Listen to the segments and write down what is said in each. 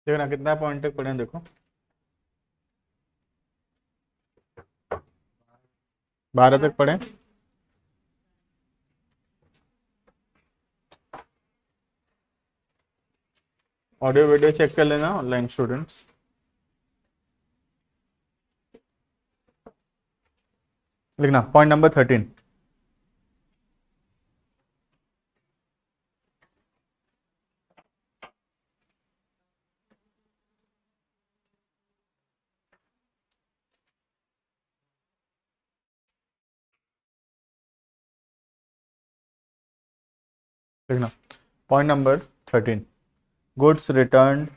देखो ना कितना पॉइंट तक पढ़े हैं, देखो 12 तक पढ़े। ऑडियो वीडियो चेक कर लेना ऑनलाइन स्टूडेंट्स। लिखना पॉइंट नंबर 13। लिखना point number 13, goods return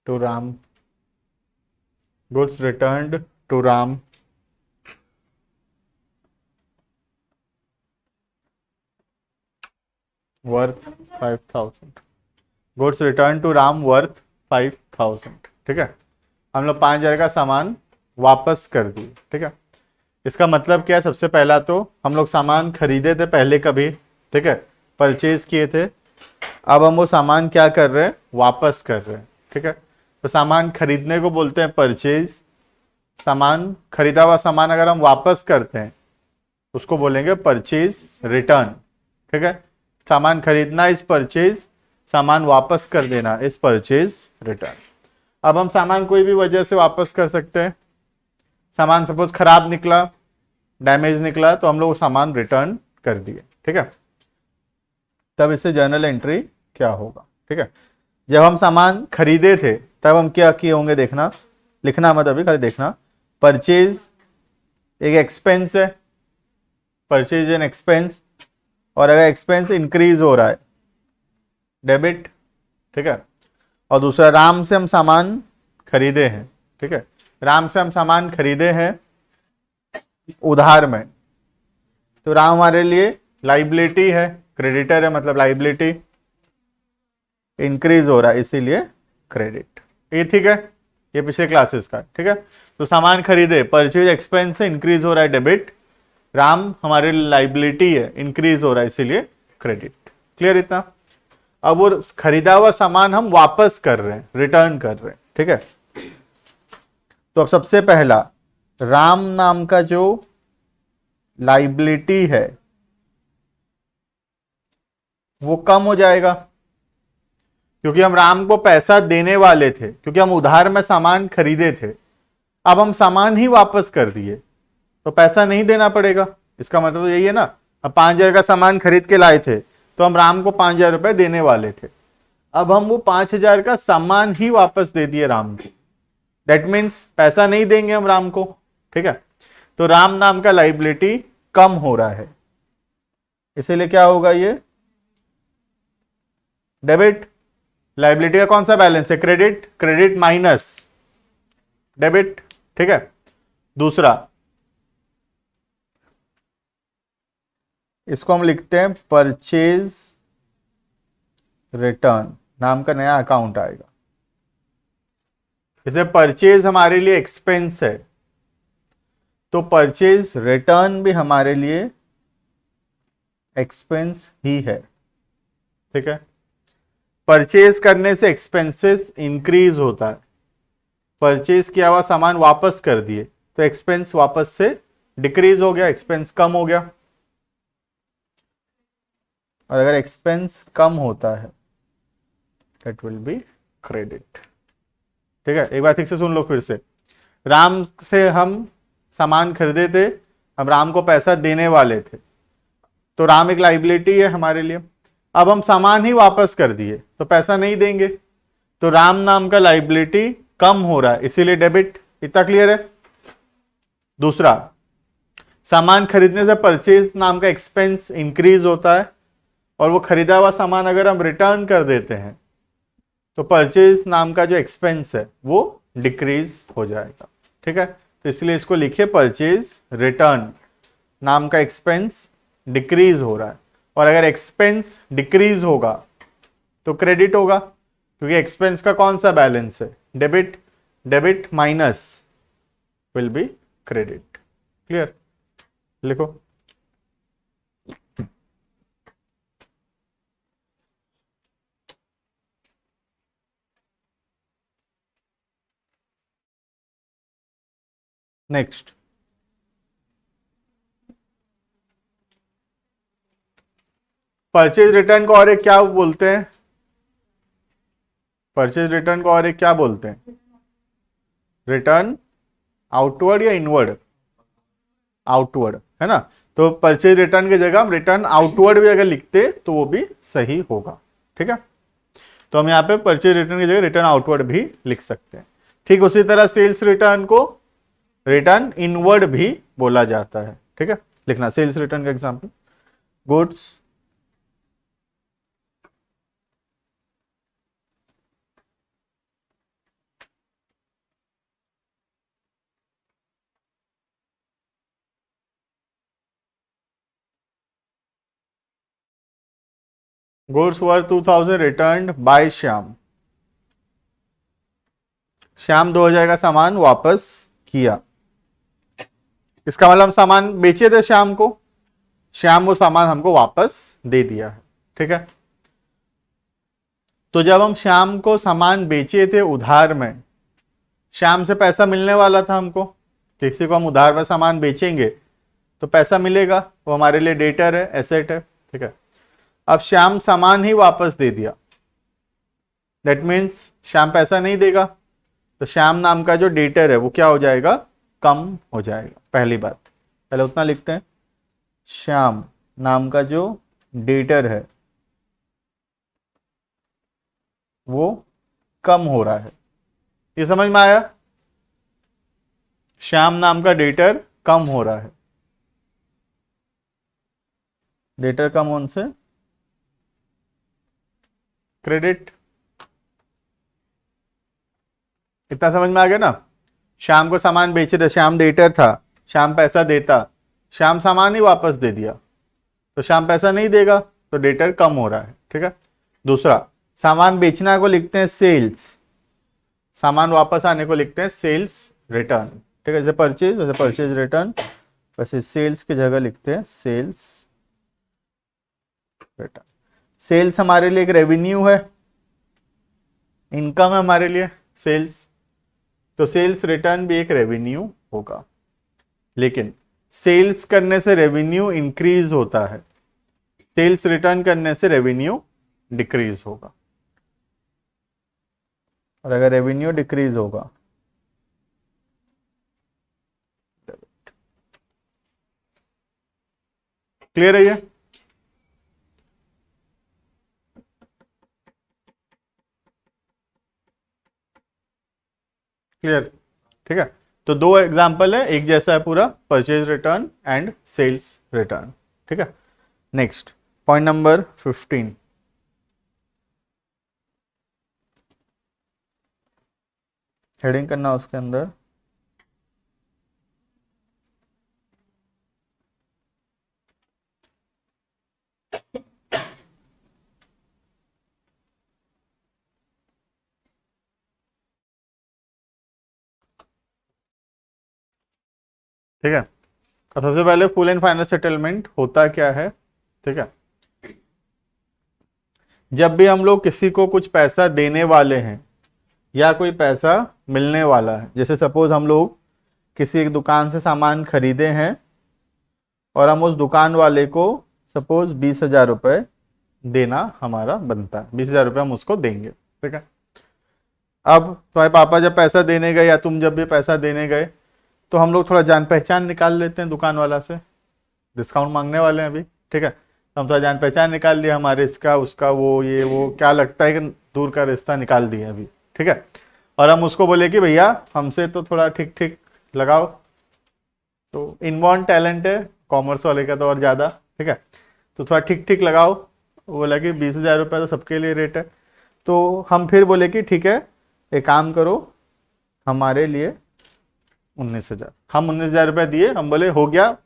to Ram, goods returned to Ram worth 5,000, goods return to Ram worth 5,000। ठीक है, हम लोग 5,000 का सामान वापस कर दिए। ठीक है, इसका मतलब क्या है? सबसे पहला तो हम लोग सामान खरीदे थे पहले कभी, ठीक है, परचेज किए थे, अब हम वो सामान क्या कर रहे हैं? वापस कर रहे हैं। ठीक है, तो सामान खरीदने को बोलते हैं परचेज। सामान खरीदा हुआ सामान अगर हम वापस करते हैं उसको बोलेंगे परचेज रिटर्न। ठीक है, सामान खरीदना इज परचेज, सामान वापस कर देना इज परचेज रिटर्न। अब हम सामान कोई भी वजह से वापस कर सकते हैं। सामान सपोज खराब निकला, डैमेज निकला, तो हम लोग सामान रिटर्न कर दिए। ठीक है, तब इससे जर्नल एंट्री क्या होगा? ठीक है, जब हम सामान खरीदे थे तब हम क्या किए होंगे देखना, लिखना मत अभी, खाली देखना। परचेज एक एक्सपेंस है, परचेज एन एक्सपेंस, और अगर एक्सपेंस इंक्रीज हो रहा है डेबिट। ठीक है, और दूसरा राम से हम सामान खरीदे हैं। ठीक है, राम से हम सामान खरीदे हैं उधार में, तो राम हमारे लिए लाइबिलिटी है, क्रेडिटर है, मतलब लाइबिलिटी इंक्रीज हो रहा है इसीलिए क्रेडिट। ये ठीक है, ये पिछले क्लासेस का। ठीक है, तो सामान खरीदे, परचेज एक्सपेंस से इंक्रीज हो रहा है डेबिट, राम हमारे लाइबिलिटी है, इंक्रीज हो रहा है इसीलिए क्रेडिट। क्लियर इतना? अब वो खरीदा हुआ सामान हम वापस कर रहे हैं, रिटर्न कर रहे हैं। ठीक है, तो अब सबसे पहला राम नाम का जो लाइबिलिटी है वो कम हो जाएगा, क्योंकि हम राम को पैसा देने वाले थे, क्योंकि हम उधार में सामान खरीदे थे। अब हम सामान ही वापस कर दिए तो पैसा नहीं देना पड़ेगा। इसका मतलब यही है ना, अब 5,000 का सामान खरीद के लाए थे तो हम राम को 5,000 रुपए देने वाले थे, अब हम वो 5,000 का सामान ही वापस दे दिए राम को। दैट मीन्स पैसा नहीं देंगे हम राम को। ठीक है, तो राम नाम का लाइबिलिटी कम हो रहा है, इसीलिए क्या होगा? ये डेबिट। लाइबिलिटी का कौन सा बैलेंस है? Credit, credit minus debit. ठीक है, दूसरा इसको हम लिखते हैं परचेज रिटर्न, नाम का नया अकाउंट आएगा। जैसे परचेज हमारे लिए एक्सपेंस है तो परचेज रिटर्न भी हमारे लिए एक्सपेंस ही है। ठीक है, परचेज करने से एक्सपेंसेस इंक्रीज होता है, परचेज किया हुआ सामान वापस कर दिए तो एक्सपेंस वापस से डिक्रीज हो गया, एक्सपेंस कम हो गया। और अगर एक्सपेंस कम होता है दैट विल बी क्रेडिट। ठीक है, एक बार ठीक से सुन लो फिर से। राम से हम सामान खरीदे थे, हम राम को पैसा देने वाले थे, तो राम एक लाइबिलिटी है हमारे लिए। अब हम सामान ही वापस कर दिए तो पैसा नहीं देंगे, तो राम नाम का लाइबिलिटी कम हो रहा है इसीलिए डेबिट। इतना क्लियर है? दूसरा, सामान खरीदने से परचेज नाम का एक्सपेंस इंक्रीज होता है, और वो खरीदा हुआ सामान अगर हम रिटर्न कर देते हैं तो परचेज नाम का जो एक्सपेंस है वो डिक्रीज हो जाएगा। ठीक है, तो इसलिए इसको लिखिए परचेज रिटर्न नाम का एक्सपेंस डिक्रीज हो रहा है, और अगर एक्सपेंस डिक्रीज होगा तो क्रेडिट होगा, क्योंकि एक्सपेंस का कौन सा बैलेंस है, debit, debit minus will be credit. Clear, लिखो। नेक्स्ट, परचेज रिटर्न को और एक क्या बोलते हैं, परचेज रिटर्न को और एक क्या बोलते हैं, रिटर्न आउटवर्ड या इनवर्ड, आउटवर्ड, है ना। तो परचेज रिटर्न की जगह हम रिटर्न आउटवर्ड भी अगर लिखते तो वो भी सही होगा। ठीक है, तो हम यहाँ पे परचेज रिटर्न की जगह रिटर्न आउटवर्ड भी लिख सकते हैं। ठीक उसी तरह सेल्स रिटर्न को रिटर्न इनवर्ड भी बोला जाता है। ठीक है, लिखना सेल्स रिटर्न का example, goods goods worth 2000 return by Shyam, Shyam 2000 का सामान वापस किया। इसका मतलब हम सामान बेचे थे श्याम को, श्याम वो सामान हमको वापस दे दिया है। ठीक है, तो जब हम श्याम को सामान बेचे थे उधार में, श्याम से पैसा मिलने वाला था हमको, किसी को हम उधार में सामान बेचेंगे तो पैसा मिलेगा, वो हमारे लिए डेटर है, एसेट है। ठीक है, अब श्याम सामान ही वापस दे दिया, दैट मीन्स श्याम पैसा नहीं देगा, तो श्याम नाम का जो डेटर है वो क्या हो जाएगा, कम हो जाएगा। पहली बात, पहले उतना लिखते हैं, श्याम नाम का जो डेटर है वो कम हो रहा है। ये समझ में आया, श्याम नाम का डेटर कम हो रहा है, डेटर कम होने से क्रेडिट। इतना समझ में आ गया ना। श्याम को सामान बेच रहे, श्याम डेटर था, श्याम पैसा देता, श्याम सामान ही वापस दे दिया, तो श्याम पैसा नहीं देगा, तो डेटर कम हो रहा है। ठीक है, दूसरा, सामान बेचना को लिखते हैं सेल्स, सामान वापस आने को लिखते हैं सेल्स रिटर्न। ठीक है, जैसे परचेज वैसे परचेज रिटर्न, वैसे सेल्स की जगह लिखते हैं सेल्स रिटर्न। सेल्स हमारे लिए एक रेवेन्यू है, इनकम है हमारे लिए सेल्स, तो सेल्स रिटर्न भी एक रेवेन्यू होगा, लेकिन सेल्स करने से रेवेन्यू इंक्रीज होता है, सेल्स रिटर्न करने से रेवेन्यू डिक्रीज होगा, और अगर रेवेन्यू डिक्रीज होगा, क्लियर है ये। क्लियर, ठीक है, तो दो एग्जांपल है, एक जैसा है पूरा, purchase return and sales return. ठीक है, नेक्स्ट पॉइंट नंबर 15, हेडिंग करना उसके अंदर ठीक है। अब सबसे पहले फुल एंड फाइनल सेटलमेंट होता क्या है। ठीक है, जब भी हम लोग किसी को कुछ पैसा देने वाले हैं या कोई पैसा मिलने वाला है, जैसे सपोज हम लोग किसी एक दुकान से सामान खरीदे हैं और हम उस दुकान वाले को सपोज 20,000 रुपये देना हमारा बनता है, 20,000 रुपये हम उसको देंगे। ठीक है, अब तुम्हारे पापा जब पैसा देने गए या तुम जब भी पैसा देने गए तो हम लोग थोड़ा जान पहचान निकाल लेते हैं दुकान वाला से, डिस्काउंट मांगने वाले हैं अभी। ठीक है, तो हम थोड़ा जान पहचान निकाल लिया, हमारे इसका उसका वो ये वो क्या लगता है कि दूर का रिश्ता निकाल दिए अभी। ठीक है, और हम उसको बोले कि भैया हमसे तो थोड़ा ठीक ठीक लगाओ, तो इनबॉर्न टैलेंट है कॉमर्स वाले का तो और ज़्यादा, ठीक है। तो थोड़ा ठीक ठीक लगाओ। वो बोला कि 20,000 रुपये तो सबके लिए रेट है। तो हम फिर बोले कि ठीक है, एक काम करो, हमारे लिए 19,000। हम 19,000 रुपये दिए, हम बोले हो गया,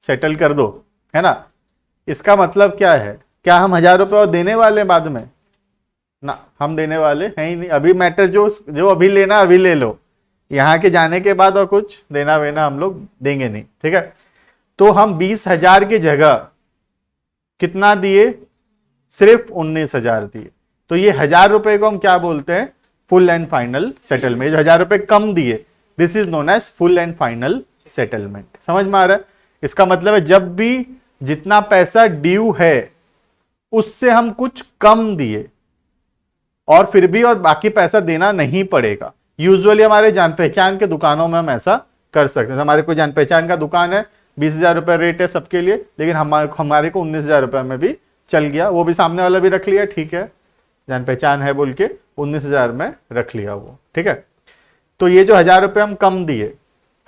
सेटल कर दो, है ना। इसका मतलब क्या है, क्या हम 1,000 रुपये और देने वाले हैं बाद में? ना, हम देने वाले हैं ही नहीं। अभी मैटर जो जो अभी लेना अभी ले लो, यहाँ के जाने के बाद और कुछ देना वेना हम लोग देंगे नहीं, ठीक है। तो हम 20,000 की जगह कितना दिए, सिर्फ 19,000 दिए। तो ये 1,000 रुपए को हम क्या बोलते हैं, फुल एंड फाइनल सेटलमेंट। जो 1,000 रुपए कम दिए, this is known as full and final settlement. समझ में आ रहा है? इसका मतलब है जब भी जितना पैसा ड्यू है उससे हम कुछ कम दिए और फिर भी और बाकी पैसा देना नहीं पड़ेगा। यूजुअली हमारे जान पहचान के दुकानों में हम ऐसा कर सकते हैं। हमारे कोई जान पहचान का दुकान है, 20,000 रुपये रेट है सबके लिए, लेकिन हमारे को 19,000 रुपये में भी चल गया। वो भी सामने वाला भी रख लिया, ठीक है, जान पहचान है बोल के 19,000 में रख लिया वो, ठीक है। तो ये जो 1,000 रुपये हम कम दिए,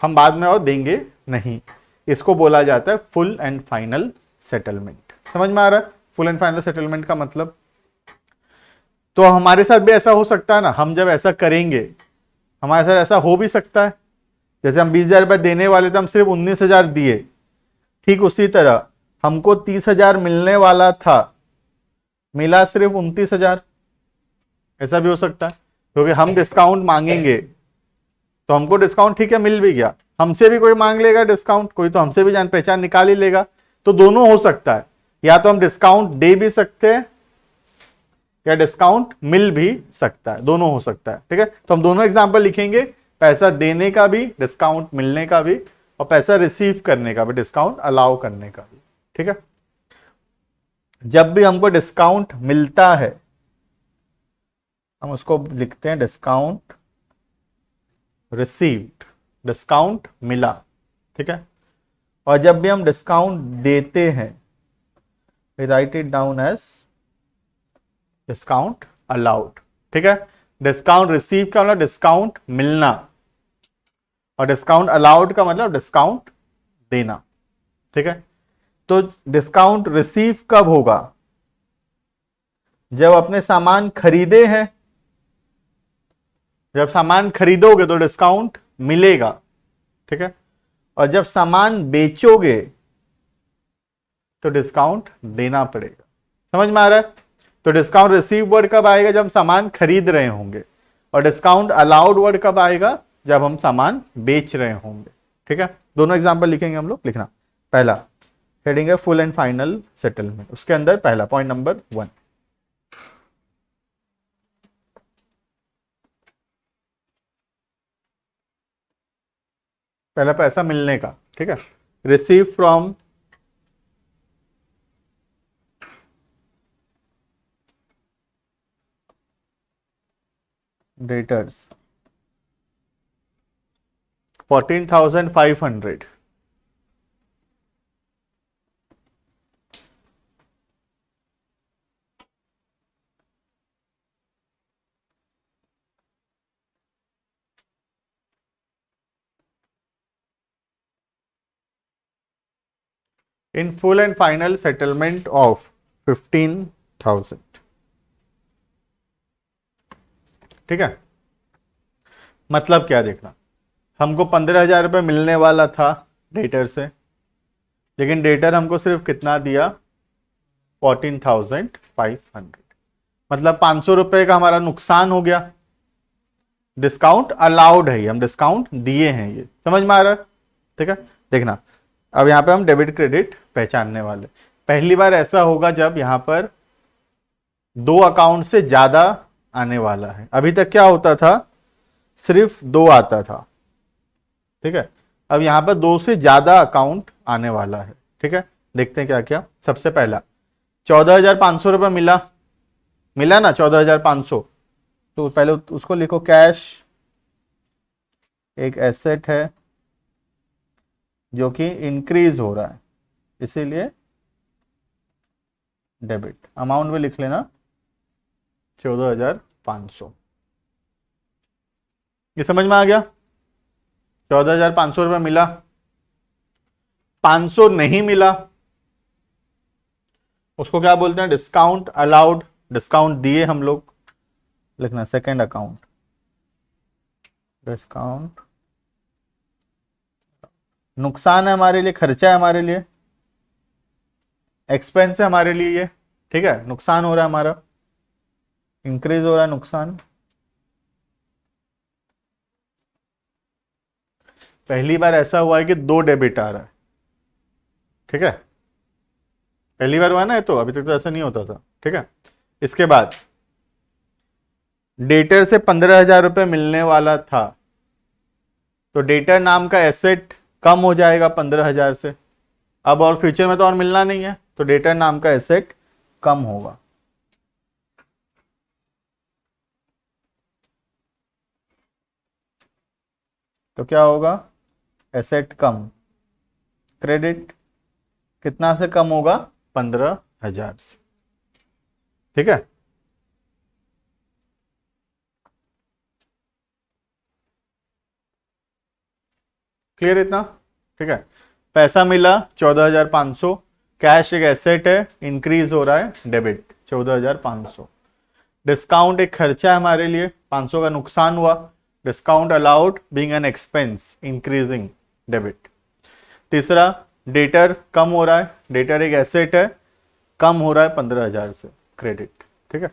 हम बाद में और देंगे नहीं, इसको बोला जाता है फुल एंड फाइनल सेटलमेंट। समझ में आ रहा है फुल एंड फाइनल सेटलमेंट का मतलब? तो हमारे साथ भी ऐसा हो सकता है ना, हम जब ऐसा करेंगे हमारे साथ ऐसा हो भी सकता है। जैसे हम 20,000 रुपये देने वाले थे, हम सिर्फ 19,000 दिए, ठीक उसी तरह हमको 30,000 मिलने वाला था, मिला सिर्फ 29,000। ऐसा भी हो सकता है, क्योंकि हम डिस्काउंट मांगेंगे तो हमको डिस्काउंट ठीक है मिल भी गया, हमसे भी कोई मांग लेगा डिस्काउंट, कोई तो हमसे भी जान पहचान निकाल ही लेगा। तो दोनों हो सकता है, या तो हम डिस्काउंट दे भी सकते हैं या डिस्काउंट मिल भी सकता है, दोनों हो सकता है, ठीक है। तो हम दोनों एग्जांपल लिखेंगे, पैसा देने का भी, डिस्काउंट मिलने का भी, और पैसा रिसीव करने का भी, डिस्काउंट अलाउ करने का भी, ठीक है। जब भी हमको डिस्काउंट मिलता है हम उसको लिखते हैं डिस्काउंट रिसीव्ड, डिस्काउंट मिला, ठीक है। और जब भी हम डिस्काउंट देते हैं we write it down as discount allowed, ठीक है। डिस्काउंट रिसीव का मतलब डिस्काउंट मिलना, और डिस्काउंट अलाउड का मतलब डिस्काउंट देना, ठीक है। तो डिस्काउंट रिसीव कब होगा, जब अपने सामान खरीदे हैं, जब सामान खरीदोगे तो डिस्काउंट मिलेगा, ठीक है। और जब सामान बेचोगे तो डिस्काउंट देना पड़ेगा। समझ में आ रहा है? तो डिस्काउंट रिसीव वर्ड कब आएगा, जब हम सामान खरीद रहे होंगे, और डिस्काउंट अलाउड वर्ड कब आएगा, जब हम सामान बेच रहे होंगे, ठीक है। दोनों एग्जांपल लिखेंगे हम लोग। लिखना, पहला हेडिंग है फुल एंड फाइनल सेटलमेंट, उसके अंदर पहला पॉइंट नंबर 1, पहला पैसा मिलने का, ठीक है। Receive from debtors 14,500, in full and final settlement of 15,000, ठीक है। मतलब क्या देखना, हमको 15,000 रुपये मिलने वाला था डेटर से, लेकिन डेटर हमको सिर्फ कितना दिया, 14,500, मतलब 500 रुपये का हमारा नुकसान हो गया। डिस्काउंट अलाउड है, हम डिस्काउंट दिए हैं, ये समझ में आ रहा है, ठीक है। देखना, अब यहां पे हम डेबिट क्रेडिट पहचानने वाले। पहली बार ऐसा होगा जब यहां पर 2 अकाउंट से ज्यादा आने वाला है। अभी तक क्या होता था, सिर्फ 2 आता था, ठीक है। अब यहां पर 2 से ज्यादा अकाउंट आने वाला है, ठीक है। देखते हैं क्या क्या। सबसे पहला 14,500 रुपये मिला, मिला ना 14,500, तो पहले उसको लिखो कैश, एक एसेट है जो कि इंक्रीज हो रहा है, इसीलिए डेबिट। अमाउंट भी लिख लेना 14,500। ये समझ में आ गया? 14,500 रुपये मिला, 500 नहीं मिला, उसको क्या बोलते हैं? Discount allowed. डिस्काउंट दिए हम लोग, लिखना सेकेंड अकाउंट, डिस्काउंट। नुकसान है हमारे लिए, खर्चा है हमारे लिए, एक्सपेंस है हमारे लिए ये, ठीक है। नुकसान हो रहा है हमारा, इंक्रीज हो रहा है नुकसान। पहली बार ऐसा हुआ है कि 2 डेबिट आ रहा है, ठीक है। पहली बार हुआ ना, ये तो अभी तक तो ऐसा नहीं होता था, ठीक है। इसके बाद डेटर से 15,000 रुपये मिलने वाला था, तो डेटर नाम का एसेट कम हो जाएगा 15,000 से। अब और फ्यूचर में तो और मिलना नहीं है, तो डेटर नाम का एसेट कम होगा। तो क्या होगा? एसेट कम, क्रेडिट कितना से कम होगा? 15,000 से, ठीक है। क्लियर इतना? ठीक है। पैसा मिला 14,500, कैश एक एसेट है, इंक्रीज हो रहा है, डेबिट 14,500। डिस्काउंट एक खर्चा है हमारे लिए, 500 का नुकसान हुआ, discount allowed being an expense, increasing, debit. तीसरा, डेटर कम हो रहा है, डेटर एक एसेट है, कम हो रहा है 15,000 से, क्रेडिट, ठीक है।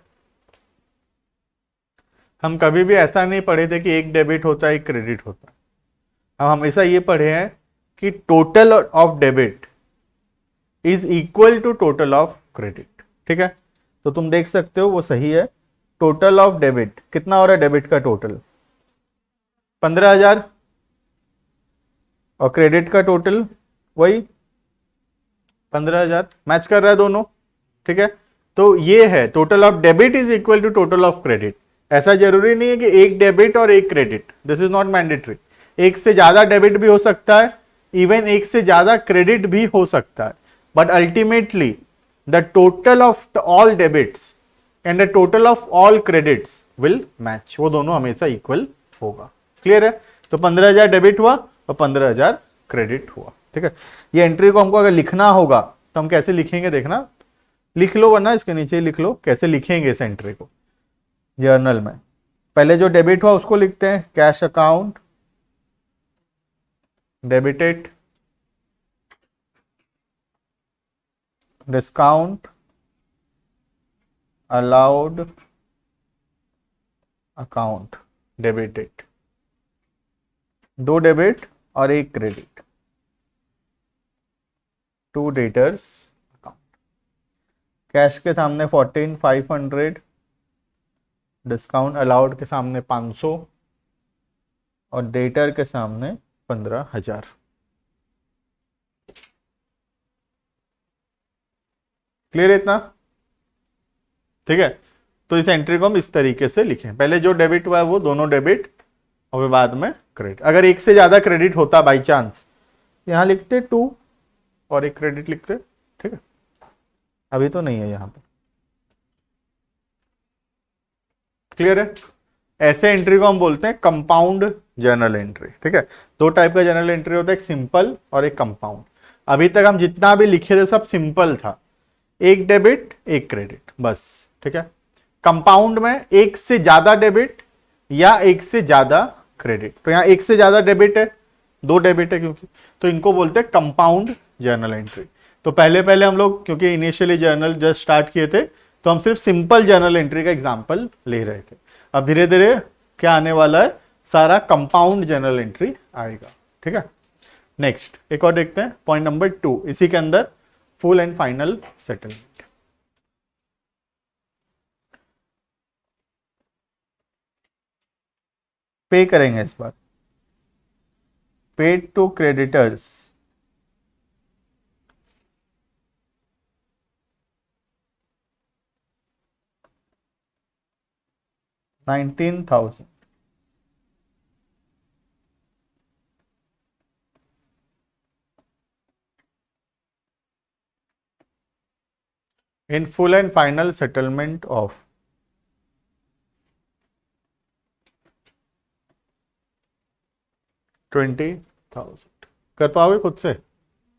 हम कभी भी ऐसा नहीं पढ़े थे कि एक डेबिट होता है एक क्रेडिट होता है। हम हमेशा ये पढ़े हैं कि total of debit is equal to total of credit, ठीक है। तो तुम देख सकते हो वो सही है। टोटल ऑफ डेबिट कितना हो रहा है? डेबिट का टोटल 15,000 और क्रेडिट का टोटल वही 15,000, मैच कर रहा है दोनों, ठीक है। तो ये है total of debit is equal to total of credit. ऐसा जरूरी नहीं है कि एक डेबिट और एक credit, this is not mandatory. एक से ज्यादा डेबिट भी हो सकता है, इवन एक से ज्यादा क्रेडिट भी हो सकता है, but ultimately the total of all debits and the total of all credits will match, वो दोनों हमेशा इक्वल होगा। क्लियर है? तो 15,000 डेबिट हुआ और 15,000 क्रेडिट हुआ, ठीक है। ये एंट्री को हमको अगर लिखना होगा तो हम कैसे लिखेंगे? देखना, लिख लो, वरना इसके नीचे लिख लो कैसे लिखेंगे इस एंट्री को जर्नल में। पहले जो डेबिट हुआ उसको लिखते हैं, cash account debited, discount allowed account debited, 2 debit और 1 क्रेडिट, 2 डेटर्स अकाउंट। कैश के सामने 14,500, डिस्काउंट अलाउड के सामने 500 और डेटर के सामने 15,000। क्लियर है इतना? ठीक है। तो इस एंट्री को हम इस तरीके से लिखें, पहले जो डेबिट हुआ है वो दोनों डेबिट और बाद में क्रेडिट। अगर एक से ज्यादा क्रेडिट होता बाई चांस, यहां लिखते 2 और 1 क्रेडिट लिखते, ठीक है। अभी तो नहीं है यहां पर। क्लियर है? ऐसे एंट्री को हम बोलते हैं कंपाउंड जर्नल एंट्री, ठीक है। 2 टाइप का जर्नल एंट्री होता है, एक सिंपल और एक कंपाउंड। अभी तक हम जितना भी लिखे थे सब सिंपल था, एक डेबिट एक क्रेडिट बस, ठीक है। कंपाउंड में एक से ज्यादा डेबिट या एक से ज्यादा क्रेडिट। तो यहां एक से ज्यादा डेबिट है, 2 डेबिट है क्योंकि, तो इनको बोलते हैं कंपाउंड जर्नल एंट्री। तो पहले पहले हम लोग क्योंकि इनिशियली जर्नल जस्ट स्टार्ट किए थे, तो हम सिर्फ सिंपल जर्नल एंट्री का एग्जांपल ले रहे थे। अब धीरे धीरे क्या आने वाला है, सारा कंपाउंड जर्नल एंट्री आएगा, ठीक है। नेक्स्ट एक और देखते हैं, पॉइंट नंबर 2, इसी के अंदर full and final settlement. Pay करेंगे इस बार, paid to creditors, $19,000 in full and final settlement of 20,000। कर पाओगे खुद से?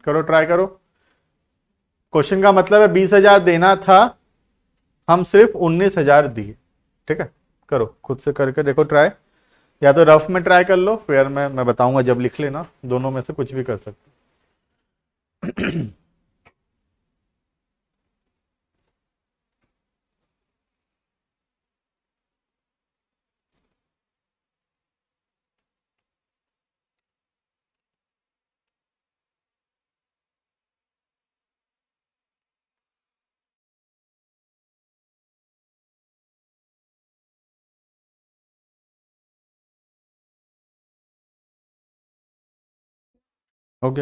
करो, ट्राई करो। क्वेश्चन का मतलब है 20,000 देना था, हम सिर्फ 19,000 दिए। ठीक है, करो खुद से करके देखो ट्राई, या तो रफ में ट्राई कर लो, फिर मैं बताऊंगा जब लिख लेना, दोनों में से कुछ भी कर सकते। ओके,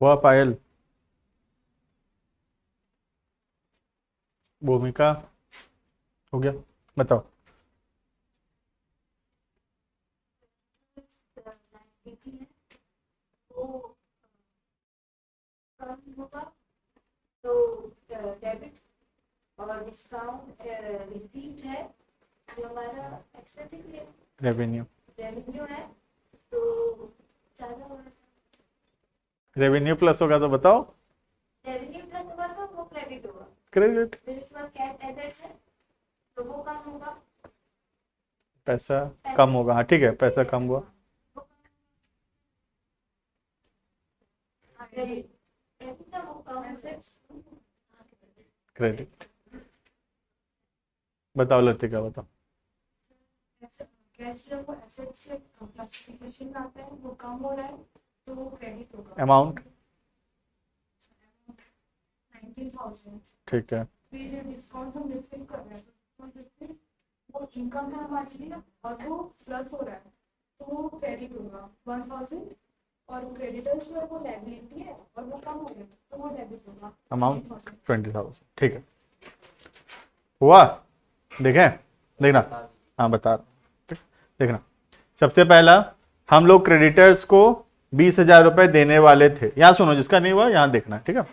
हुआ पायल? भूमिका? हो गया, बताओ। वो कम होगा तो डेबिट, और डिस्काउंट रिसीव्ड है जो हमारा एक्स्ट्रा रेवेन्यू। रेवेन्यू है तो ज़्यादा होगा। रेवेन्यू प्लस होगा तो बताओ। रेवेन्यू प्लस होगा तो वो क्रेडिट होगा। क्रेडिट। फिर इसके बाद कैश एसेट्स है तो वो कम होगा। पैसा कम होगा, हाँ ठीक है, पैसा कम हुआ। क्रेडिट। बताओ लतिका, बताओ। कैश जो एसेट्स के क्लासिफिकेशन में आता है वो कम हो रहा है तो वो क्रेडिट होगा। अमाउंट? 19,000। ठीक है। फिर डिस्काउंट हम रिसीव कर रहे हैं तो डिस्काउंट रिसीव वो इनकम है हमारे लिए और वो प्लस हो रहा है तो वो क्रेडिट होगा 1,000। और क्रेडिटर्स जो है वो लायबिलिटी है और वो कम हो गया तो वो डेबिट होगा अमाउंट 20,000। ठीक है, हुआ? देखें, देखना, हाँ बता रहा हूं। ठीक, देखना, सबसे पहला हम लोग क्रेडिटर्स को 20,000 रुपए देने वाले थे। यहाँ सुनो, जिसका नहीं हुआ यहाँ देखना, ठीक है।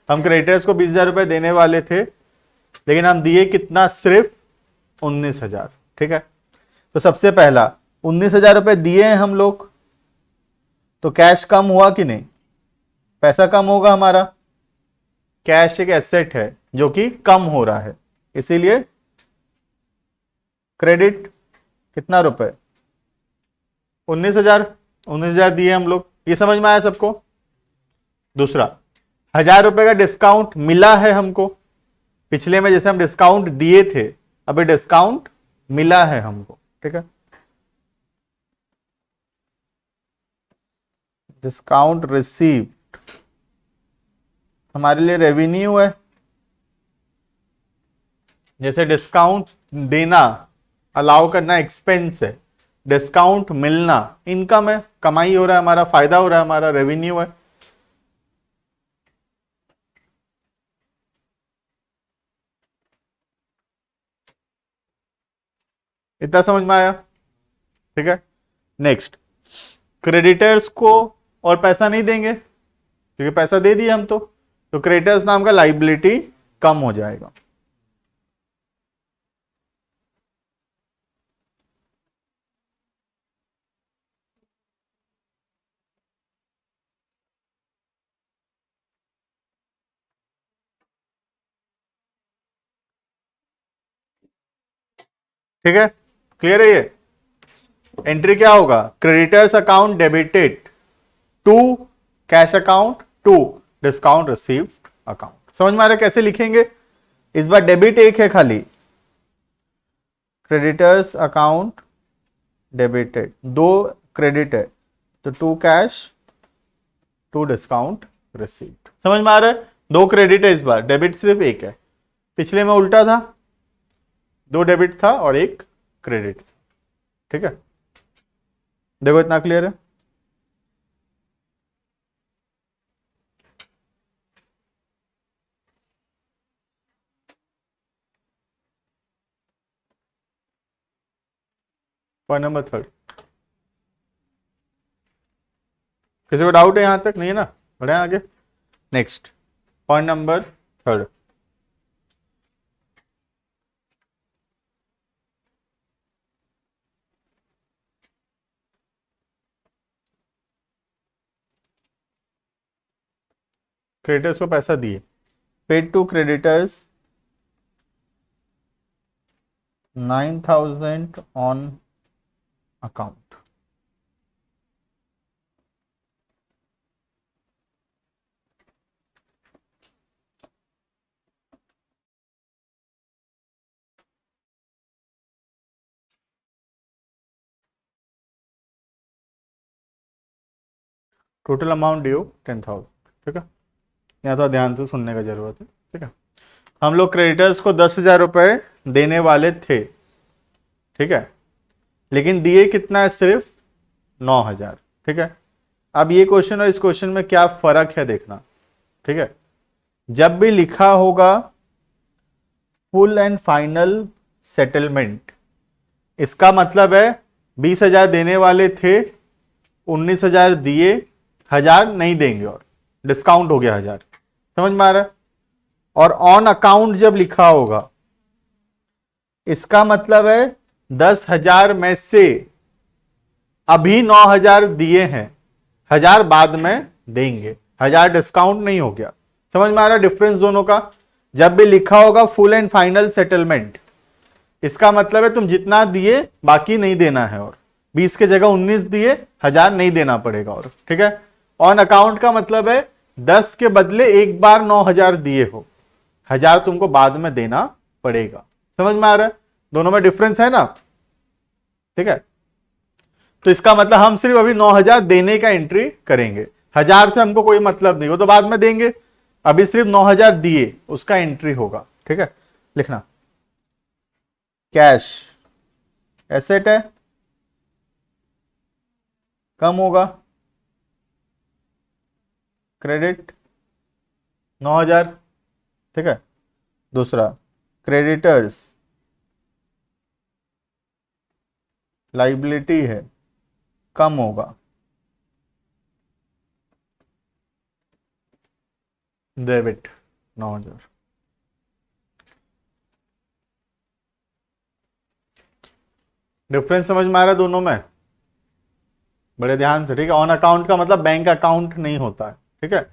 हम क्रेडिटर्स को 20,000 रुपए देने वाले थे, लेकिन हम दिए कितना? सिर्फ 19,000। ठीक है, तो सबसे पहला 19,000 रुपए दिए हैं हम लोग, तो कैश कम हुआ कि नहीं? पैसा कम होगा हमारा। कैश एक एसेट है जो कि कम हो रहा है, इसीलिए क्रेडिट कितना रुपए? 19,000। 19,000 दिए हम लोग, ये समझ में आया सबको? दूसरा, 1,000 रुपए का डिस्काउंट मिला है हमको। पिछले में जैसे हम डिस्काउंट दिए थे, अभी डिस्काउंट मिला है हमको। ठीक है, डिस्काउंट रिसीव हमारे लिए रेवेन्यू है। जैसे डिस्काउंट देना, अलाउ करना एक्सपेंस है, डिस्काउंट मिलना इनकम है, कमाई हो रहा है हमारा, फायदा हो रहा है हमारा, रेवेन्यू है। इतना समझ में आया? ठीक है, नेक्स्ट, क्रेडिटर्स को और पैसा नहीं देंगे क्योंकि पैसा दे दिया हम तो क्रेडिटर्स नाम का लाइबिलिटी कम हो जाएगा। ठीक है, क्लियर है ये? एंट्री क्या होगा? Creditors account debited to cash account to discount received account. समझ में आ रहा है कैसे लिखेंगे? इस बार डेबिट एक है खाली, क्रेडिटर्स अकाउंट डेबिटेड, दो क्रेडिट है तो to cash to discount received. समझ में आ रहा है? दो क्रेडिट है, इस बार डेबिट सिर्फ एक है, पिछले में उल्टा था, दो डेबिट था और एक क्रेडिट। ठीक है, देखो इतना क्लियर है? Point number 3। किसी को डाउट है यहां तक? नहीं है ना? बढ़े आगे। Next point number 3। क्रेडिटर्स को पैसा दिए, paid to creditors 9,000 on account. Total amount due 10,000। ठीक है, यहाँ तो ध्यान से सुनने का जरूरत है। ठीक है, हम लोग क्रेडिटर्स को 10,000 रुपए देने वाले थे। ठीक है, लेकिन दिए कितना है? सिर्फ 9,000। ठीक है, अब ये क्वेश्चन और इस क्वेश्चन में क्या फर्क है देखना। ठीक है, जब भी लिखा होगा फुल एंड फाइनल सेटलमेंट, इसका मतलब है 20,000 देने वाले थे, 19,000 दिए, 1,000 नहीं देंगे और डिस्काउंट हो गया 1,000। समझ में आ रहा है? और ऑन अकाउंट जब लिखा होगा, इसका मतलब है 10,000 में से अभी 9,000 दिए हैं, 1,000 बाद में देंगे, 1,000 डिस्काउंट नहीं हो गया। समझ में आ रहा है डिफरेंस दोनों का? जब भी लिखा होगा फुल एंड फाइनल सेटलमेंट, इसका मतलब है तुम जितना दिए बाकी नहीं देना है, और 20 के जगह 19 दिए, 1,000 नहीं देना पड़ेगा और। ठीक है, ऑन अकाउंट का मतलब है 10 के बदले एक बार 9,000 दिए हो, 1,000 तुमको बाद में देना पड़ेगा। समझ में आ रहा है? दोनों में डिफरेंस है ना? ठीक है, तो इसका मतलब हम सिर्फ अभी 9,000 देने का एंट्री करेंगे, 1,000 से हमको कोई मतलब नहीं, वो तो बाद में देंगे। अभी सिर्फ 9,000 दिए उसका एंट्री होगा। ठीक है, लिखना कैश एसेट है, कम होगा क्रेडिट 9,000। ठीक है, दूसरा क्रेडिटर्स लाइबिलिटी है, कम होगा डेबिट 9,000। डिफरेंस समझ में आ रहा है दोनों में? बड़े ध्यान से। ठीक है, ऑन अकाउंट का मतलब बैंक अकाउंट नहीं होता है। ठीक है,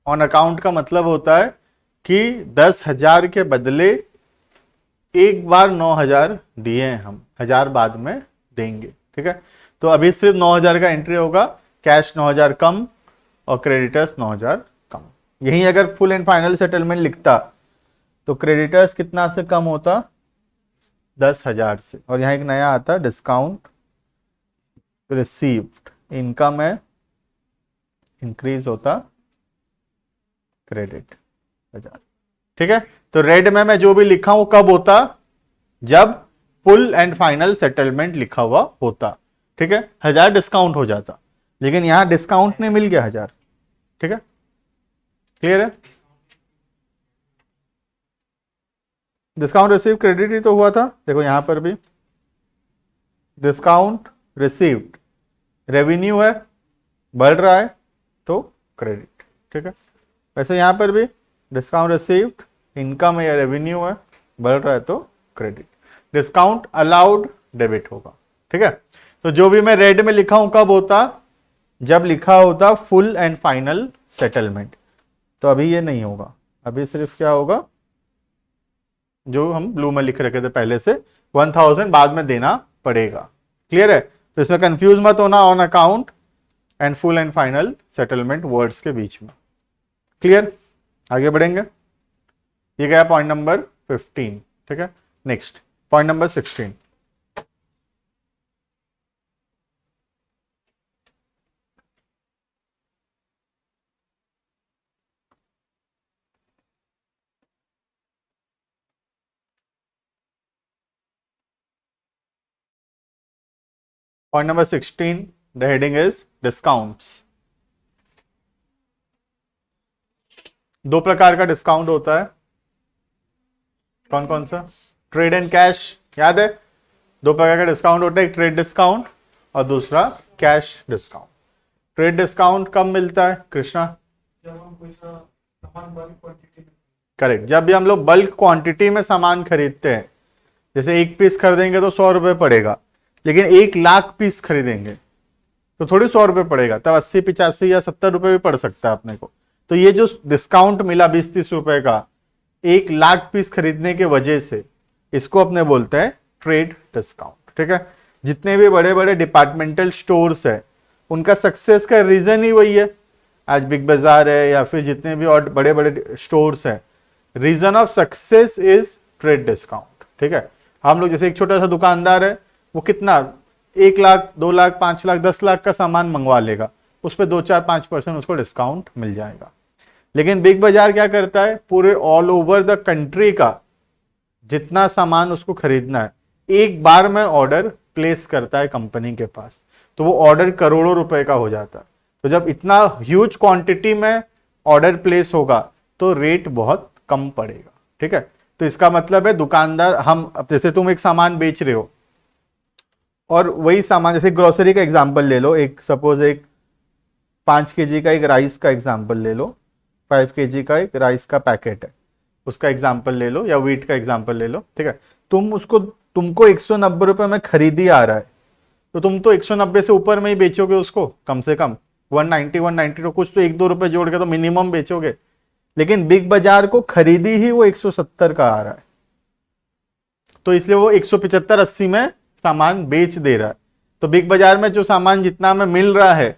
ऑन अकाउंट का मतलब होता है कि 10,000 के बदले एक बार 9,000 दिए हैं हम, 1,000 बाद में देंगे। ठीक है, तो अभी सिर्फ 9,000 का एंट्री होगा, कैश 9,000 कम और क्रेडिटर्स 9,000 कम। यही अगर फुल एंड फाइनल सेटलमेंट लिखता तो क्रेडिटर्स कितना से कम होता? 10,000 से, और यहाँ एक नया आता डिस्काउंट रिसीव्ड, इनकम है, इंक्रीज होता क्रेडिट 1,000। ठीक है, तो रेड में मैं जो भी लिखा हूं कब होता? जब फुल एंड फाइनल सेटलमेंट लिखा हुआ होता। ठीक है, 1,000 डिस्काउंट हो जाता, लेकिन यहां डिस्काउंट नहीं मिल गया 1,000। ठीक है, क्लियर है? डिस्काउंट रिसीव क्रेडिट ही तो हुआ था। देखो यहां पर भी डिस्काउंट रिसीव्ड, रेवेन्यू है, बढ़ रहा है तो क्रेडिट। ठीक है, वैसे यहां पर भी डिस्काउंट रिसीव्ड, इनकम है या रेवेन्यू है, बढ़ रहा है तो क्रेडिट। डिस्काउंट अलाउड डेबिट होगा। ठीक है, तो जो भी मैं रेड में लिखा हूं कब होता? जब लिखा होता फुल एंड फाइनल सेटलमेंट। तो अभी ये नहीं होगा, अभी सिर्फ क्या होगा? जो हम ब्लू में लिख रखे थे पहले से, 1,000 बाद में देना पड़ेगा। क्लियर है? तो इसमें कंफ्यूज मत होना on account and full and final settlement words के बीच में। क्लियर? आगे बढ़ेंगे। ये गया पॉइंट नंबर 15। ठीक है, next point number 16। Point number 16, the heading is discounts. दो प्रकार का डिस्काउंट होता है। कौन कौन सा? ट्रेड एंड कैश, याद है? दो प्रकार का डिस्काउंट होता है, एक ट्रेड डिस्काउंट और दूसरा कैश डिस्काउंट। ट्रेड डिस्काउंट कब मिलता है कृष्णा? जब हम कोई सा सामान बल्क क्वांटिटी में, करेक्ट, जब भी हम लोग बल्क क्वांटिटी में सामान खरीदते हैं, जैसे एक पीस खरीदेंगे तो 100 रुपये पड़ेगा, लेकिन 1 लाख पीस खरीदेंगे तो थोड़ी 100 रुपये पड़ेगा, तब 80 85 या 70 रुपये भी पड़ सकता है अपने को। तो ये जो डिस्काउंट मिला 20-30 रुपए का 1 लाख पीस खरीदने के वजह से, इसको अपने बोलते हैं ट्रेड डिस्काउंट। ठीक है, जितने भी बड़े बड़े डिपार्टमेंटल स्टोर्स है उनका सक्सेस का रीजन ही वही है। आज बिग बाजार है या फिर जितने भी और बड़े बड़े स्टोर्स है, reason of success is trade discount. ठीक है, हम लोग जैसे एक छोटा सा दुकानदार है, वो कितना 1 लाख 2 लाख 5 लाख 10 लाख का सामान मंगवा लेगा, उस पर 2-4-5% उसको डिस्काउंट मिल जाएगा। लेकिन बिग बाजार क्या करता है, पूरे ऑल ओवर द कंट्री का जितना सामान उसको खरीदना है एक बार में ऑर्डर प्लेस करता है कंपनी के पास, तो वो ऑर्डर करोड़ों रुपए का हो जाता है। तो जब इतना ह्यूज क्वांटिटी में ऑर्डर प्लेस होगा तो रेट बहुत कम पड़ेगा। ठीक है, तो इसका मतलब है दुकानदार, हम अब जैसे तुम एक सामान बेच रहे हो और वही सामान, जैसे ग्रोसरी का एग्जांपल ले लो, एक सपोज एक 5 kg का एक राइस का एग्जांपल ले लो, 5 kg का एक राइस का पैकेट है, उसका एग्जांपल ले लो, या व्हीट का एग्जांपल ले लो। ठीक है, तुमको 190 रुपए में खरीदी आ रहा है, तो तुम तो 190 से ऊपर में ही बेचोगे उसको, कम से कम 190 तो कुछ तो 1-2 रुपए जोड़ के तो मिनिमम बेचोगे। लेकिन बिग बाजार को खरीदी ही वो 170 का आ रहा है, तो इसलिए वो 175-80 में सामान बेच दे रहा है। तो बिग बाजार में जो सामान जितना में मिल रहा है,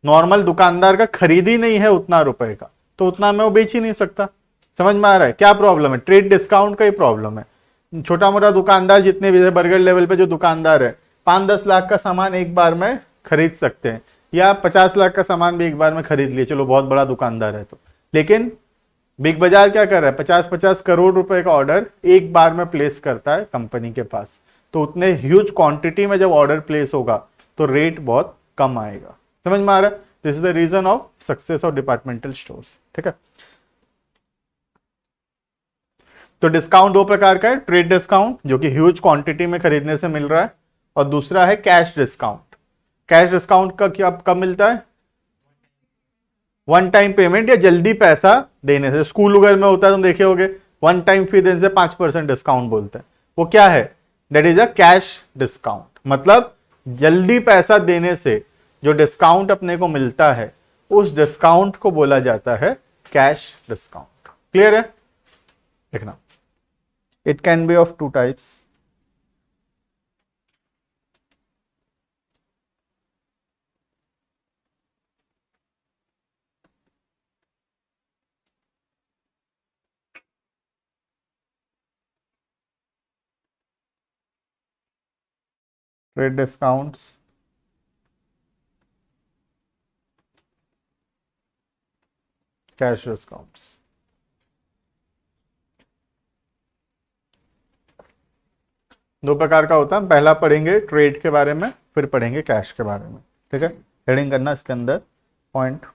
नॉर्मल दुकानदार का खरीदी नहीं है उतना रुपए का, तो उतना में वो बेच ही नहीं सकता। समझ में आ रहा है क्या प्रॉब्लम है? ट्रेड डिस्काउंट का ही प्रॉब्लम है। छोटा मोटा दुकानदार, जितने भी बर्गर लेवल पे जो दुकानदार है, 5-10 लाख का सामान एक बार में खरीद सकते हैं, या 50 लाख का सामान भी एक बार में खरीद लिए, चलो बहुत बड़ा दुकानदार है तो। लेकिन बिग बाजार क्या कर रहा है, 50-50 करोड़ रुपए का ऑर्डर एक बार में प्लेस करता है कंपनी के पास। तो उतने ह्यूज क्वांटिटी में जब ऑर्डर प्लेस होगा तो रेट बहुत कम आएगा। समझ में आ रहा है? This is the reason of success of departmental stores. ठीक है, तो डिस्काउंट दो प्रकार का है, ट्रेड डिस्काउंट जो कि ह्यूज क्वांटिटी में खरीदने से मिल रहा है, और दूसरा है कैश डिस्काउंट। कैश डिस्काउंट का क्या कब मिलता है? वन टाइम पेमेंट या जल्दी पैसा देने से। स्कूल वगैरह में होता है, तुम देखे होगे, वन टाइम फी देने से 5% डिस्काउंट बोलते हैं। वो क्या है? That is a cash discount. मतलब जल्दी पैसा देने से जो डिस्काउंट अपने को मिलता है, उस डिस्काउंट को बोला जाता है कैश डिस्काउंट। क्लियर है? देखना, it can be of 2 types. Trade discounts, cash discounts. दो प्रकार का होता है, पहला पढ़ेंगे ट्रेड के बारे में, फिर पढ़ेंगे कैश के बारे में। ठीक है, हेडिंग करना इसके अंदर पॉइंट।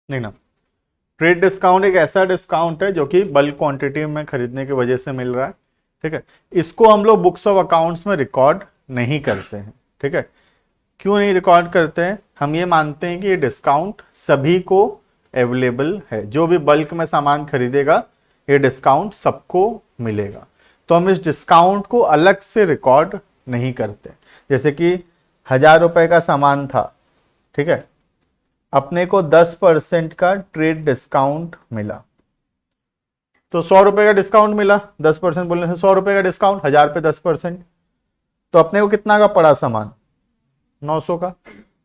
नहीं ना, ट्रेड डिस्काउंट एक ऐसा डिस्काउंट है जो कि बल्क क्वांटिटी में खरीदने की वजह से मिल रहा है। ठीक है, इसको हम लोग बुक्स ऑफ अकाउंट्स में रिकॉर्ड नहीं करते हैं। ठीक है, क्यों नहीं रिकॉर्ड करते हैं? हम ये मानते हैं कि ये डिस्काउंट सभी को अवेलेबल है, जो भी बल्क में सामान खरीदेगा ये डिस्काउंट सबको मिलेगा। तो हम इस डिस्काउंट को अलग से रिकॉर्ड नहीं करते। जैसे कि 1000 रुपए का सामान था, ठीक है, अपने को 10% का ट्रेड डिस्काउंट मिला, तो 100 रुपए का डिस्काउंट मिला। 10% बोलने से 100 रुपए का डिस्काउंट, 1000 पे 10%, तो अपने को कितना का पड़ा सामान? 900 का।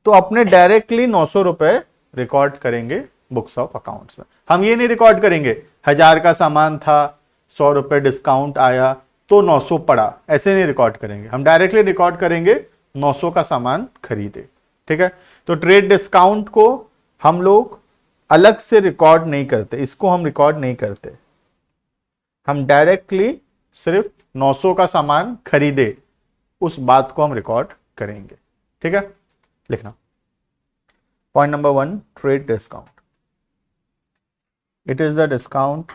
तो अपने डायरेक्टली 900 रुपए रिकॉर्ड करेंगे बुक्स ऑफ अकाउंट्स में। हम ये नहीं रिकॉर्ड करेंगे 1000 का सामान था, 100 रुपए डिस्काउंट आया तो 900 पड़ा, ऐसे नहीं रिकॉर्ड करेंगे। हम डायरेक्टली रिकॉर्ड करेंगे 900 का सामान खरीदे। ठीक है, तो ट्रेड डिस्काउंट को हम लोग अलग से रिकॉर्ड नहीं करते, इसको हम रिकॉर्ड नहीं करते, हम डायरेक्टली सिर्फ 900 का सामान खरीदे, उस बात को हम रिकॉर्ड करेंगे। ठीक है, लिखना। Point number 1, trade discount. It is the discount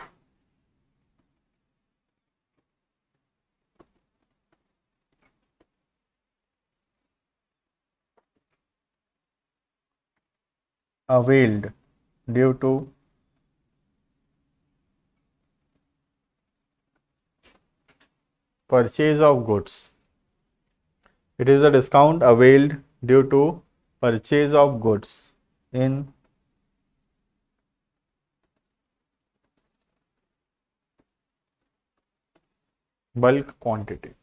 availed due to purchase of goods. It is a discount availed due to purchase of goods in bulk quantity.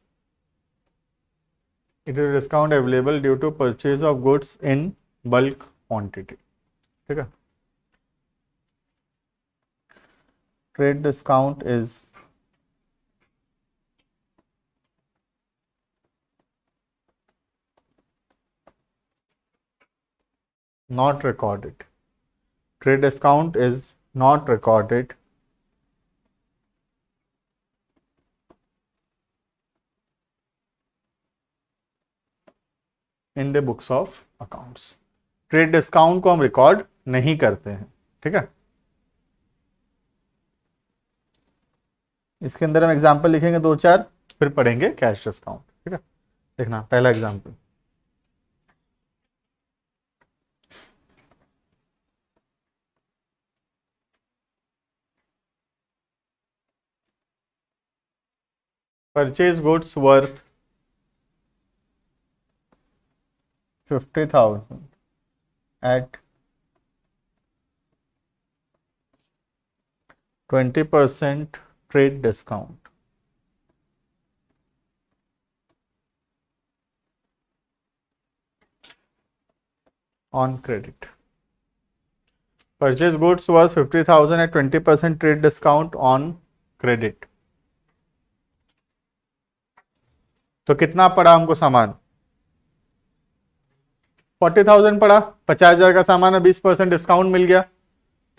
It is a discount available due to purchase of goods in bulk quantity. ठीक है, trade discount is not recorded. Trade discount is not recorded in the books of accounts. Trade discount को हम record नहीं करते हैं। ठीक है, इसके अंदर हम एग्जांपल लिखेंगे 2-4, फिर पढ़ेंगे कैश डिस्काउंट। ठीक है, देखना पहला example. Purchase goods worth 50,000 at 20% trade discount on credit. Purchase goods worth 50,000 at 20% trade discount on credit. तो कितना पड़ा हमको सामान? 40,000 पड़ा। 50,000 का सामान है, 20% डिस्काउंट मिल गया,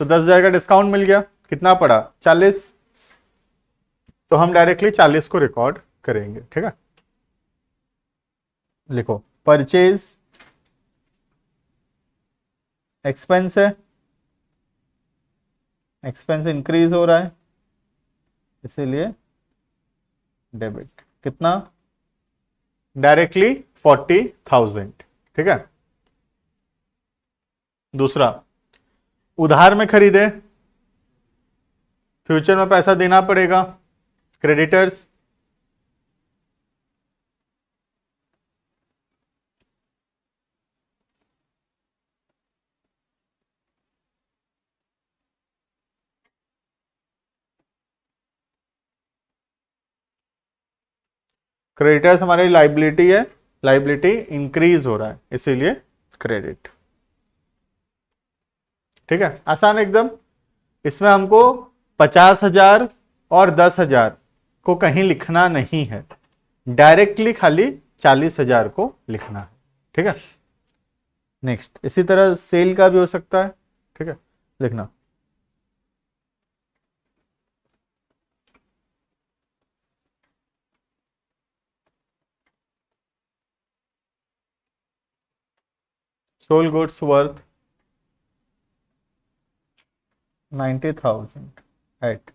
तो 10,000 का डिस्काउंट मिल गया। कितना पड़ा? 40। तो हम डायरेक्टली 40 को रिकॉर्ड करेंगे। ठीक है, लिखो परचेज एक्सपेंस है, एक्सपेंस इंक्रीज हो रहा है, इसीलिए डेबिट। कितना? डायरेक्टली 40,000। ठीक है, दूसरा, उधार में खरीदे, फ्यूचर में पैसा देना पड़ेगा, क्रेडिटर्स। क्रेडिटर्स हमारी लाइबिलिटी है, लाइबिलिटी इंक्रीज हो रहा है, इसीलिए क्रेडिट। ठीक है, आसान एकदम। इसमें हमको 50,000 और 10,000 को कहीं लिखना नहीं है, डायरेक्टली खाली 40,000 को लिखना है। ठीक है, नेक्स्ट, इसी तरह सेल का भी हो सकता है। ठीक है, लिखना sold goods worth 90,000 at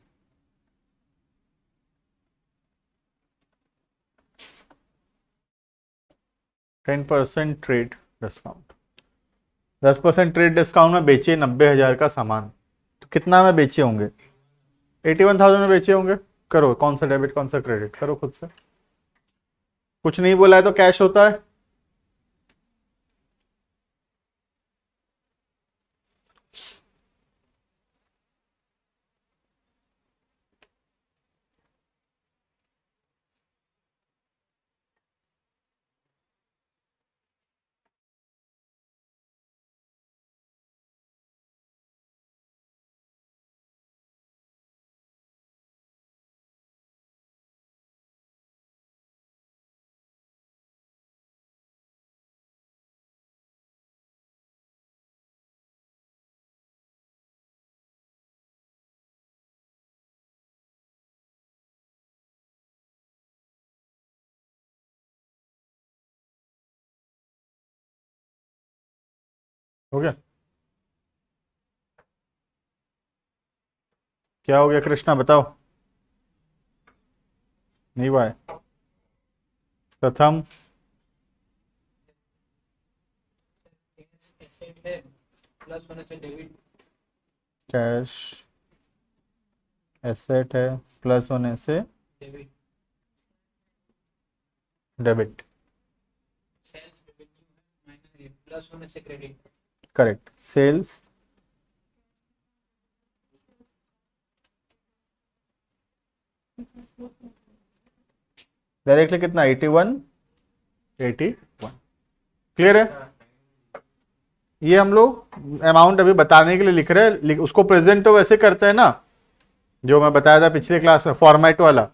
10% trade discount. 10% trade discount में बेचे 90,000 का सामान, तो कितना में बेचे होंगे? 81,000 में बेचे होंगे। करो, कौन सा डेबिट कौन सा क्रेडिट, करो खुद से। कुछ नहीं बोला है तो कैश होता है। हो गया? क्या हो गया कृष्णा, बताओ? नहीं हुआ है? प्रथम एसेट है प्लस होने से डेबिट। कैश एसेट है प्लस होने से डेबिट डेबिट। सेल्स रेवेन्यू है माइनस प्लस होने से क्रेडिट। करेक्ट। सेल्स डायरेक्टली कितना 81 81। क्लियर है? ये हम लोग अमाउंट अभी बताने के लिए लिख रहे हैं, उसको प्रेजेंट तो वैसे करते हैं ना, जो मैं बताया था पिछले क्लास में फॉर्मेट वाला।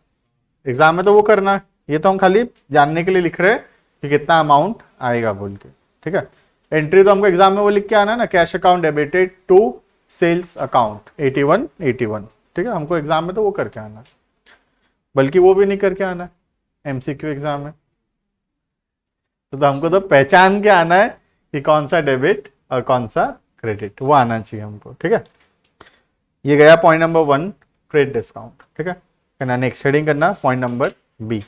एग्जाम में तो वो करना है, ये तो हम खाली जानने के लिए लिख रहे हैं कि कितना अमाउंट आएगा बोल के। ठीक है, एंट्री तो हमको एग्जाम में वो लिख के आना है ना, cash account debited to sales account 81 81। ठीक है, हमको एग्जाम में तो वो करके आना है, बल्कि वो भी नहीं करके आना है, एमसीक्यू एग्जाम में। तो हमको तो पहचान के आना है कि कौन सा डेबिट और कौन सा क्रेडिट, वो आना चाहिए हमको। ठीक है, ये गया पॉइंट नंबर 1, ट्रेड डिस्काउंट। ठीक है, करना नेक्स्ट हेडिंग करना पॉइंट नंबर बी।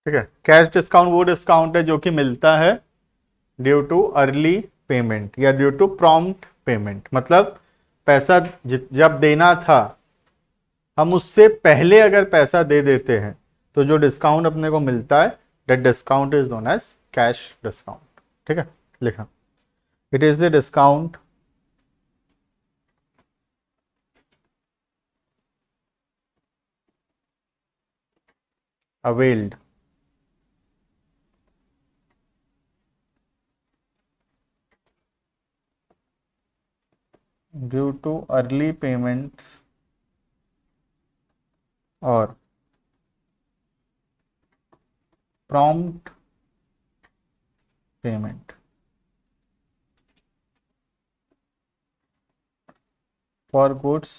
ठीक है, कैश डिस्काउंट वो डिस्काउंट है जो कि मिलता है ड्यू टू अर्ली पेमेंट या ड्यू टू प्रॉम्प्ट पेमेंट। मतलब पैसा जब देना था, हम उससे पहले अगर पैसा दे देते हैं तो जो डिस्काउंट अपने को मिलता है, that discount is known as cash discount. ठीक है, लिखना it is the discount availed due to early payments or prompt payment for goods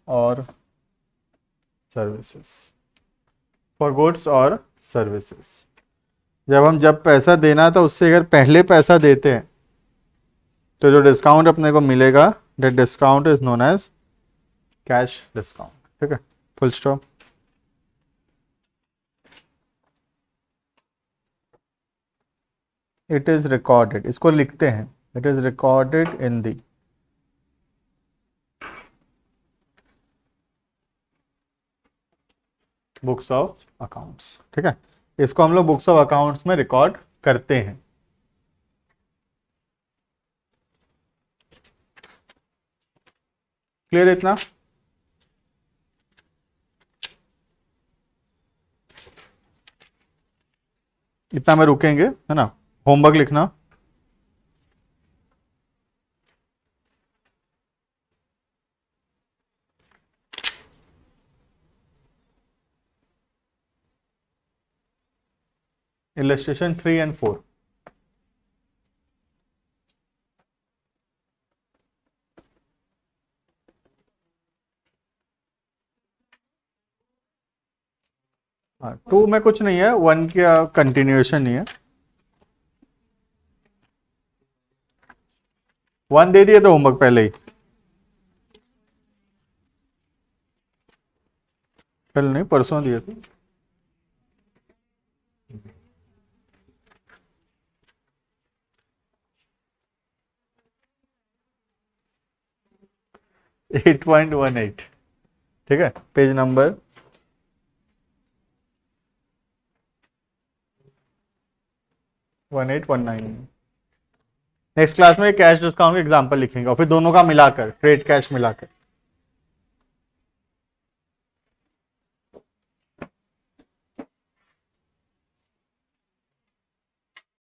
or services। For goods और सर्विसेज, जब पैसा देना था उससे अगर पहले पैसा देते हैं तो जो डिस्काउंट अपने को मिलेगा, that discount is known as cash discount. ठीक है, full stop. It is recorded, इसको लिखते हैं, it is recorded in the books of accounts. ठीक है, इसको हम लोग बुक्स ऑफ अकाउंट्स में रिकॉर्ड करते हैं। क्लियर इतना? इतना में रुकेंगे, है ना? होमवर्क लिखना। illustration 3 and 4। हाँ, 2 में कुछ नहीं है, 1 का कंटिन्यूएशन नहीं है। 1 दे दिए तो होमवर्क पहले ही, कल नहीं परसों दिए थे। एट 8.18। ठीक है, पेज नंबर 1819। नेक्स्ट क्लास में कैश डिस्काउंट का एग्जांपल लिखेंगे और फिर दोनों का मिलाकर, ट्रेड कैश मिलाकर।